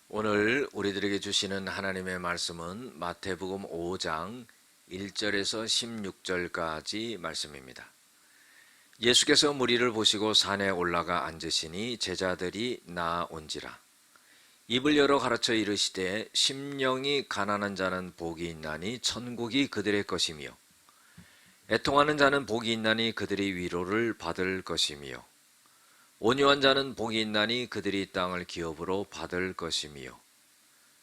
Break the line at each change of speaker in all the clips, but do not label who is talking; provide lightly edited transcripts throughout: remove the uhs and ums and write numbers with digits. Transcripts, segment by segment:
오늘 우리들에게 주시는 하나님의 말씀은 마태복음 5장 1절에서 16절까지 말씀입니다. 예수께서 무리를 보시고 산에 올라가 앉으시니 제자들이 나아온지라. 입을 열어 가르쳐 이르시되 심령이 가난한 자는 복이 있나니 천국이 그들의 것이며 애통하는 자는 복이 있나니 그들이 위로를 받을 것이며 온유한 자는 복이 있나니 그들이 땅을 기업으로 받을 것이며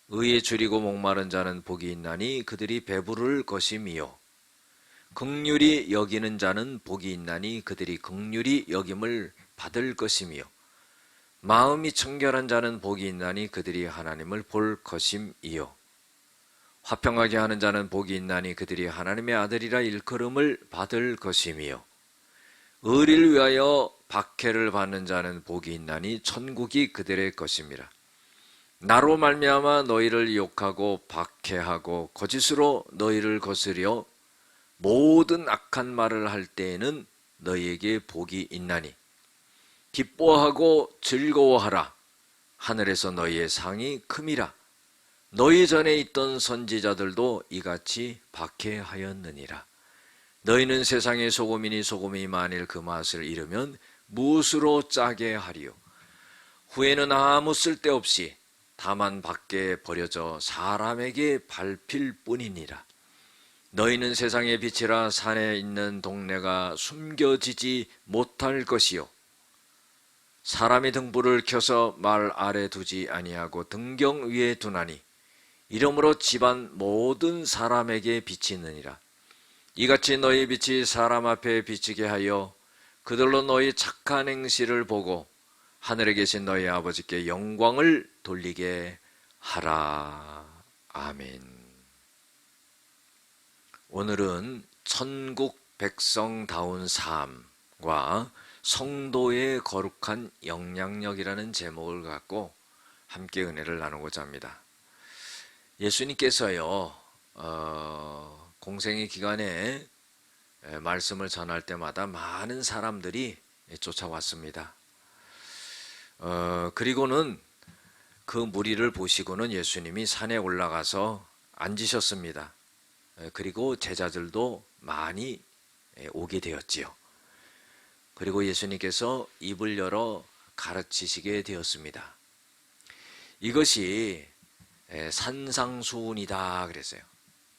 의에 줄이고 목마른 자는 복이 있나니 그들이 배부를 것이며 긍휼히 여기는 자는 복이 있나니 그들이 긍휼히 여김을 받을 것이며 마음이 청결한 자는 복이 있나니 그들이 하나님을 볼 것임이요 화평하게 하는 자는 복이 있나니 그들이 하나님의 아들이라 일컬음을 받을 것이며 의리를 위하여 박해를 받는 자는 복이 있나니 천국이 그들의 것임이라. 나로 말미암아 너희를 욕하고 박해하고 거짓으로 너희를 거스려 모든 악한 말을 할 때에는 너희에게 복이 있나니 기뻐하고 즐거워하라. 하늘에서 너희의 상이 큼이라. 너희 전에 있던 선지자들도 이같이 박해하였느니라. 너희는 세상의 소금이니 소금이 만일 그 맛을 잃으면 무엇으로 짜게 하리요. 후에는 아무 쓸데없이 다만 밖에 버려져 사람에게 밟힐 뿐이니라. 너희는 세상의 빛이라. 산에 있는 동네가 숨겨지지 못할 것이요 사람이 등불을 켜서 말 아래 두지 아니하고 등경 위에 두나니 이러므로 집안 모든 사람에게 비치느니라. 이같이 너희 빛이 사람 앞에 비치게 하여 그들로 너희 착한 행실을 보고 하늘에 계신 너희 아버지께 영광을 돌리게 하라. 아멘. 오늘은 천국 백성다운 삶과 성도의 거룩한 영향력이라는 제목을 갖고 함께 은혜를 나누고자 합니다. 예수님께서요 공생의 기간에 말씀을 전할 때마다 많은 사람들이 쫓아왔습니다. 그리고는 그 무리를 보시고는 예수님이 산에 올라가서 앉으셨습니다. 그리고 제자들도 많이 오게 되었지요. 그리고 예수님께서 입을 열어 가르치시게 되었습니다. 이것이 산상수훈이다 그랬어요.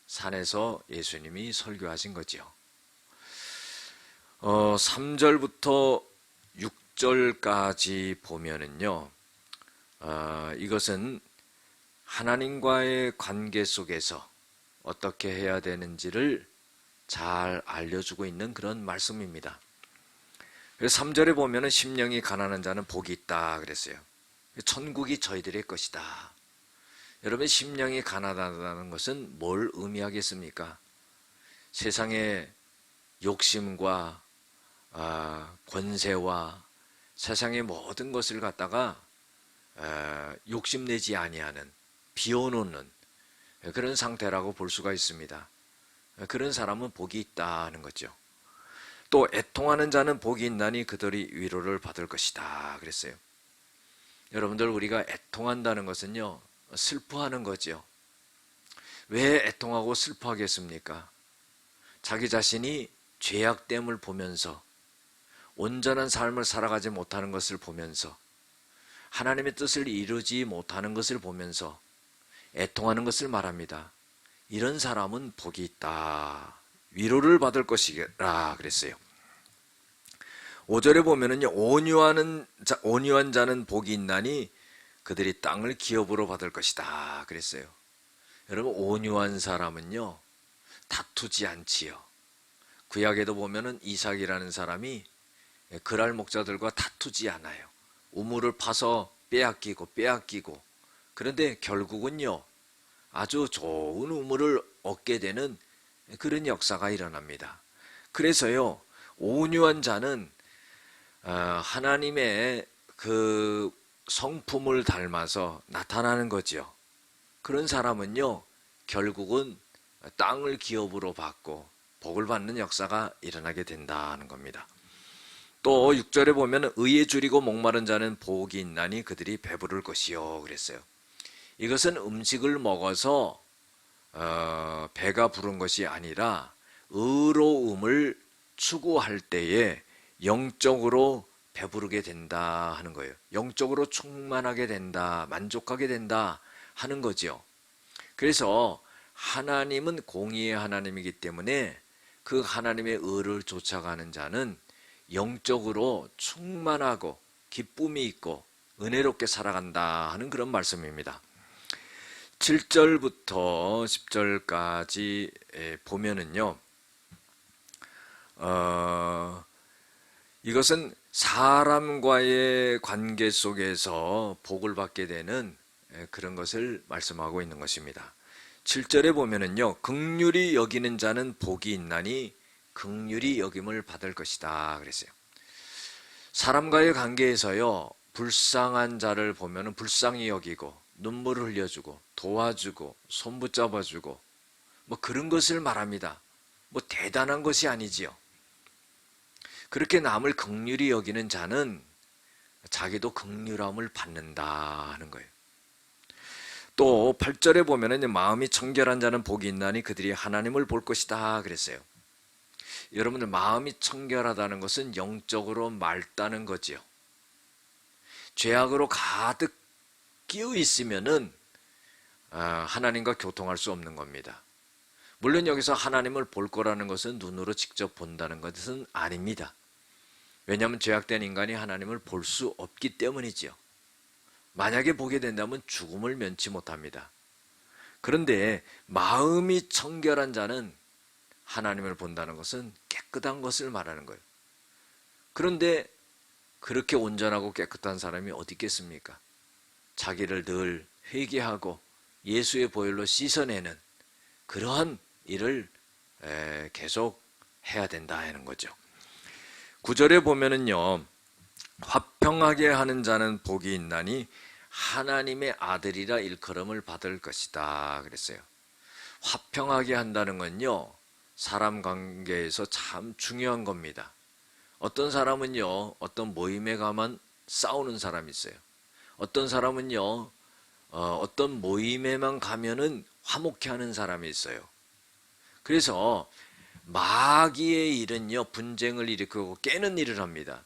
산에서 예수님이 설교하신 거지요. 3절부터 6절까지 보면은요, 이것은 하나님과의 관계 속에서 어떻게 해야 되는지를 잘 알려주고 있는 그런 말씀입니다. 그래서 3절에 보면은 심령이 가난한 자는 복이 있다 그랬어요. 천국이 저희들의 것이다. 여러분, 심령이 가난하다는 것은 뭘 의미하겠습니까? 세상의 욕심과 권세와 세상의 모든 것을 갖다가 욕심내지 아니하는, 비워놓는 그런 상태라고 볼 수가 있습니다. 그런 사람은 복이 있다는 거죠. 또 애통하는 자는 복이 있나니 그들이 위로를 받을 것이다 그랬어요. 여러분들, 우리가 애통한다는 것은요, 슬퍼하는 거죠. 왜 애통하고 슬퍼하겠습니까? 자기 자신이 죄악됨을 보면서, 온전한 삶을 살아가지 못하는 것을 보면서, 하나님의 뜻을 이루지 못하는 것을 보면서 애통하는 것을 말합니다. 이런 사람은 복이 있다. 위로를 받을 것이라 그랬어요. 5절에 보면은요, 온유한 자는 복이 있나니 그들이 땅을 기업으로 받을 것이다 그랬어요. 여러분, 온유한 사람은요, 다투지 않지요. 구약에도 보면은 이삭이라는 사람이 그랄 목자들과 다투지 않아요. 우물을 파서 빼앗기고 그런데 결국은요, 아주 좋은 우물을 얻게 되는 그런 역사가 일어납니다. 그래서요, 온유한 자는 하나님의 그 성품을 닮아서 나타나는 거죠. 그런 사람은요, 결국은 땅을 기업으로 받고 복을 받는 역사가 일어나게 된다는 겁니다. 또 6절에 보면 의에 줄이고 목마른 자는 복이 있나니 그들이 배부를 것이요 그랬어요. 이것은 음식을 먹어서 배가 부른 것이 아니라 의로움을 추구할 때에 영적으로 배부르게 된다 하는 거예요. 영적으로 충만하게 된다, 만족하게 된다 하는 거죠. 그래서 하나님은 공의의 하나님이기 때문에 그 하나님의 의를 쫓아가는 자는 영적으로 충만하고 기쁨이 있고 은혜롭게 살아간다 하는 그런 말씀입니다. 7절부터 10절까지 보면은요, 이것은 사람과의 관계 속에서 복을 받게 되는 그런 것을 말씀하고 있는 것입니다. 7절에 보면은요, 긍휼히 여기는 자는 복이 있나니 긍휼히 여김을 받을 것이다 그랬어요. 사람과의 관계에서요, 불쌍한 자를 보면은 불쌍히 여기고 눈물을 흘려주고 도와주고 손 붙잡아주고 뭐 그런 것을 말합니다. 뭐 대단한 것이 아니지요. 그렇게 남을 긍휼히 여기는 자는 자기도 긍휼함을 받는다 하는 거예요. 또 8절에 보면은 마음이 청결한 자는 복이 있나니 그들이 하나님을 볼 것이다 그랬어요. 여러분들, 마음이 청결하다는 것은 영적으로 맑다는 거지요. 죄악으로 가득 끼어 있으면은 하나님과 교통할 수 없는 겁니다. 물론 여기서 하나님을 볼 거라는 것은 눈으로 직접 본다는 것은 아닙니다. 왜냐하면 죄악된 인간이 하나님을 볼 수 없기 때문이지요. 만약에 보게 된다면 죽음을 면치 못합니다. 그런데 마음이 청결한 자는 하나님을 본다는 것은 깨끗한 것을 말하는 거예요. 그런데 그렇게 온전하고 깨끗한 사람이 어디 있겠습니까? 자기를 늘 회개하고 예수의 보혈로 씻어내는 그러한 일을 계속 해야 된다 하는 거죠. 9절에 보면은요, 화평하게 하는 자는 복이 있나니 하나님의 아들이라 일컬음을 받을 것이다 그랬어요. 화평하게 한다는 건요, 사람 관계에서 참 중요한 겁니다. 어떤 사람은요, 어떤 모임에 가면 싸우는 사람이 있어요. 어떤 사람은요, 어떤 모임에만 가면은 화목해 하는 사람이 있어요. 그래서 마귀의 일은요, 분쟁을 일으키고 깨는 일을 합니다.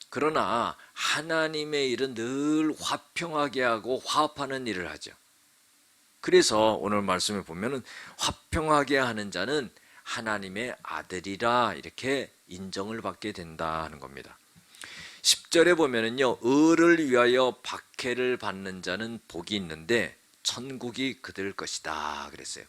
그러나 하나님의 일은 늘 화평하게 하고 화합하는 일을 하죠. 그래서 오늘 말씀에 보면은 화평하게 하는 자는 하나님의 아들이라 이렇게 인정을 받게 된다 하는 겁니다. 10절에 보면은요, 의를 위하여 박해를 받는 자는 복이 있는데 천국이 그들 것이다 그랬어요.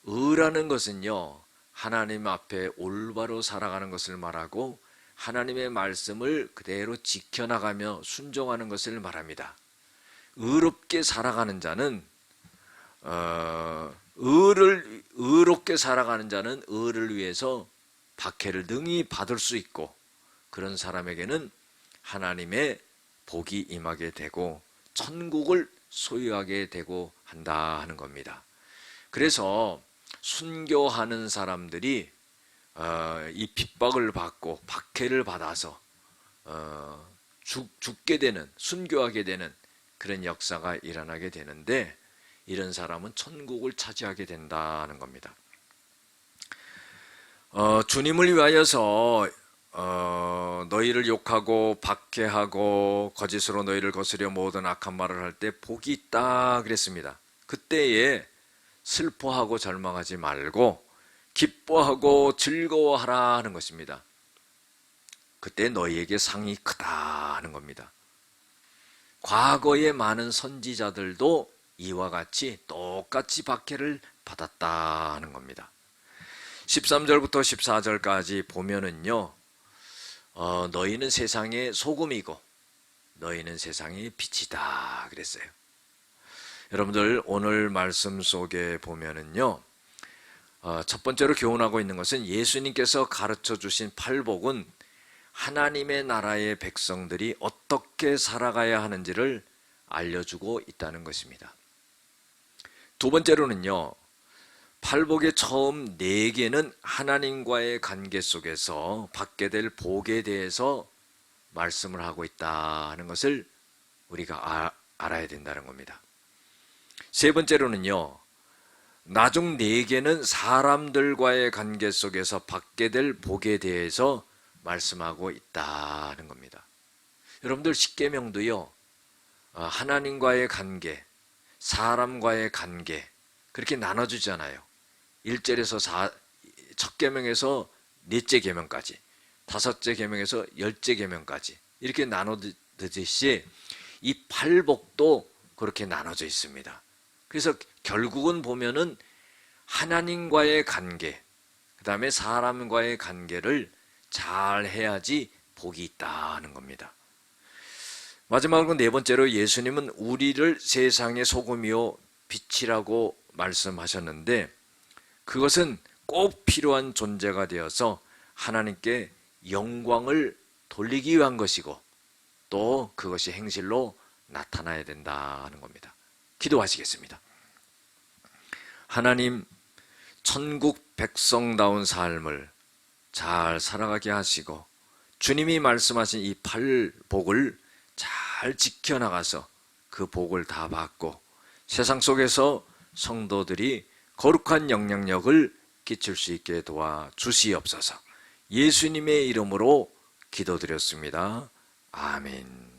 의라는 것은요, 하나님 앞에 올바로 살아가는 것을 말하고 하나님의 말씀을 그대로 지켜나가며 순종하는 것을 말합니다. 의롭게 살아가는 자는 의롭게 살아가는 자는 의를 위해서 박해를 능히 받을 수 있고, 그런 사람에게는 하나님의 복이 임하게 되고 천국을 소유하게 되고 한다 하는 겁니다. 그래서 순교하는 사람들이 이 핍박을 받고 박해를 받아서 죽게 되는, 순교하게 되는 그런 역사가 일어나게 되는데, 이런 사람은 천국을 차지하게 된다는 겁니다. 주님을 위하여서 너희를 욕하고 박해하고 거짓으로 너희를 거스려 모든 악한 말을 할 때 복이 있다 그랬습니다. 그때에 슬퍼하고 절망하지 말고 기뻐하고 즐거워하라 하는 것입니다. 그때 너희에게 상이 크다 하는 겁니다. 과거의 많은 선지자들도 이와 같이 똑같이 박해를 받았다 하는 겁니다. 13절부터 14절까지 보면은요, 너희는 세상의 소금이고 너희는 세상의 빛이다 그랬어요. 여러분들, 오늘 말씀 속에 보면은요, 첫 번째로 교훈하고 있는 것은 예수님께서 가르쳐 주신 팔복은 하나님의 나라의 백성들이 어떻게 살아가야 하는지를 알려주고 있다는 것입니다. 두 번째로는요, 팔복의 처음 4개는 하나님과의 관계 속에서 받게 될 복에 대해서 말씀을 하고 있다는 것을 우리가 알아야 된다는 겁니다. 세 번째로는요, 나중 4개는 사람들과의 관계 속에서 받게 될 복에 대해서 말씀하고 있다는 겁니다. 여러분들 십계명도요, 하나님과의 관계, 사람과의 관계 그렇게 나눠주잖아요. 1절에서 첫 계명에서 넷째 계명까지, 5째 계명에서 10째 계명까지 이렇게 나눠듯이 이 팔복도 그렇게 나눠져 있습니다. 그래서 결국은 보면은 하나님과의 관계, 그 다음에 사람과의 관계를 잘 해야지 복이 있다는 겁니다. 마지막으로 네 번째로 예수님은 우리를 세상의 소금이요 빛이라고 말씀하셨는데, 그것은 꼭 필요한 존재가 되어서 하나님께 영광을 돌리기 위한 것이고 또 그것이 행실로 나타나야 된다는 겁니다. 기도하시겠습니다. 하나님, 천국 백성다운 삶을 잘 살아가게 하시고 주님이 말씀하신 이 팔복을 잘 지켜나가서 그 복을 다 받고 세상 속에서 성도들이 거룩한 영향력을 끼칠 수 있게 도와주시옵소서. 예수님의 이름으로 기도드렸습니다. 아멘.